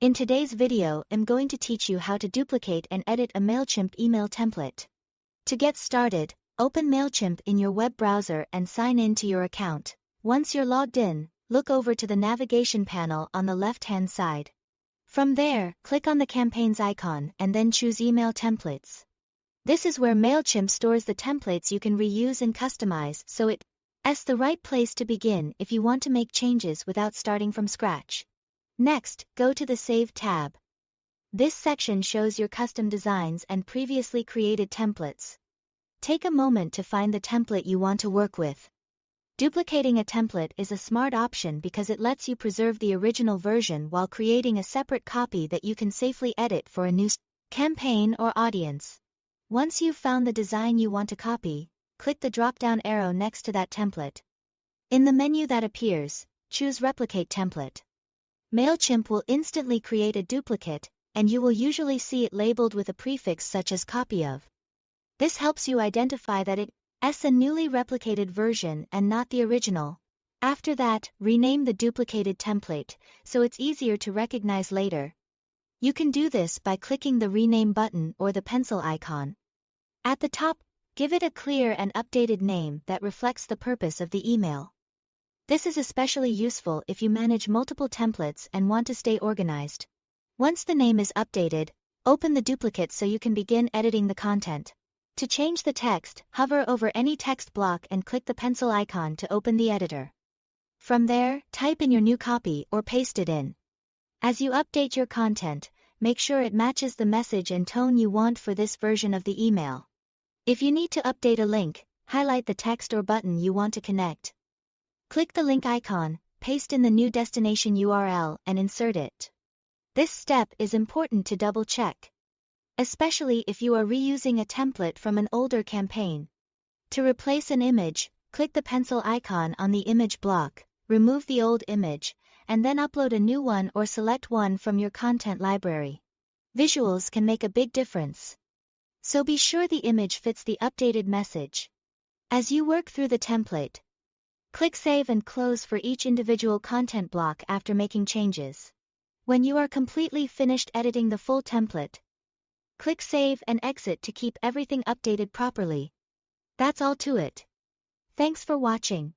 In today's video, I'm going to teach you how to duplicate and edit a Mailchimp email template. To get started, open Mailchimp in your web browser and sign in to your account. Once you're logged in, look over to the navigation panel on the left-hand side. From there, click on the campaigns icon and then choose Email Templates. This is where Mailchimp stores the templates you can reuse and customize, so it's the right place to begin if you want to make changes without starting from scratch. Next, go to the Save tab. This section shows your custom designs and previously created templates. Take a moment to find the template you want to work with. Duplicating a template is a smart option because it lets you preserve the original version while creating a separate copy that you can safely edit for a new campaign or audience. Once you've found the design you want to copy, click the drop-down arrow next to that template. In the menu that appears, choose Replicate Template. Mailchimp will instantly create a duplicate, and you will usually see it labeled with a prefix such as copy of. This helps you identify that it's a newly replicated version and not the original. After that, rename the duplicated template, so it's easier to recognize later. You can do this by clicking the Rename button or the pencil icon. At the top, give it a clear and updated name that reflects the purpose of the email. This is especially useful if you manage multiple templates and want to stay organized. Once the name is updated, open the duplicate so you can begin editing the content. To change the text, hover over any text block and click the pencil icon to open the editor. From there, type in your new copy or paste it in. As you update your content, make sure it matches the message and tone you want for this version of the email. If you need to update a link, highlight the text or button you want to connect. Click the link icon, paste in the new destination URL and insert it. This step is important to double-check, especially if you are reusing a template from an older campaign. To replace an image, click the pencil icon on the image block, remove the old image, and then upload a new one or select one from your content library. Visuals can make a big difference, so be sure the image fits the updated message. As you work through the template, click Save and Close for each individual content block after making changes. When you are completely finished editing the full template, click Save and Exit to keep everything updated properly. That's all to it. Thanks for watching.